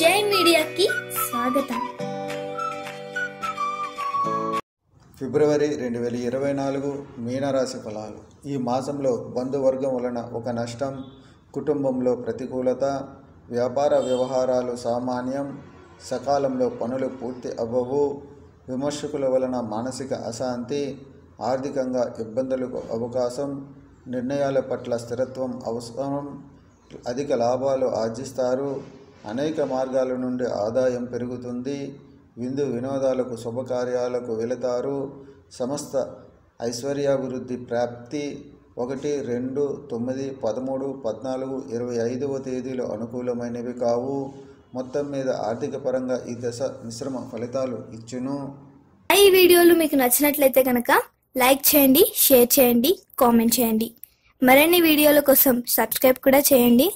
జై మీడియాకి స్వాగతం. ఫిబ్రవరి 2024 మీనరాశి ఫలాలు. ఈ మాసంలో బంధువర్గం వలన ఒక నష్టం, కుటుంబంలో ప్రతికూలత, వ్యాపార వ్యవహారాలు సామాన్యం, సకాలంలో పనులు పూర్తి అవ్వవు, విమర్శకుల వలన మానసిక అశాంతి, ఆర్థికంగా ఇబ్బందులకు అవకాశం, నిర్ణయాల పట్ల స్థిరత్వం అవసరం, అధిక లాభాలు ఆర్జిస్తారు, అనేక మార్గాల నుండి ఆదాయం పెరుగుతుంది, విందు వినోదాలకు శుభకార్యాలకు వెళతారు, సమస్త ఐశ్వర్యాభివృద్ధి ప్రాప్తి. 1, 2, 9, 13, 14, 25వ తేదీలు అనుకూలమైనవి కావు. మొత్తం మీద ఆర్థిక పరంగా ఈ దశ మిశ్రమ ఫలితాలు ఇచ్చును. ఈ వీడియోలు మీకు నచ్చినట్లయితే కనుక లైక్ చేయండి, షేర్ చేయండి, కామెంట్ చేయండి. మరిన్ని వీడియోల కోసం సబ్స్క్రైబ్ కూడా చేయండి.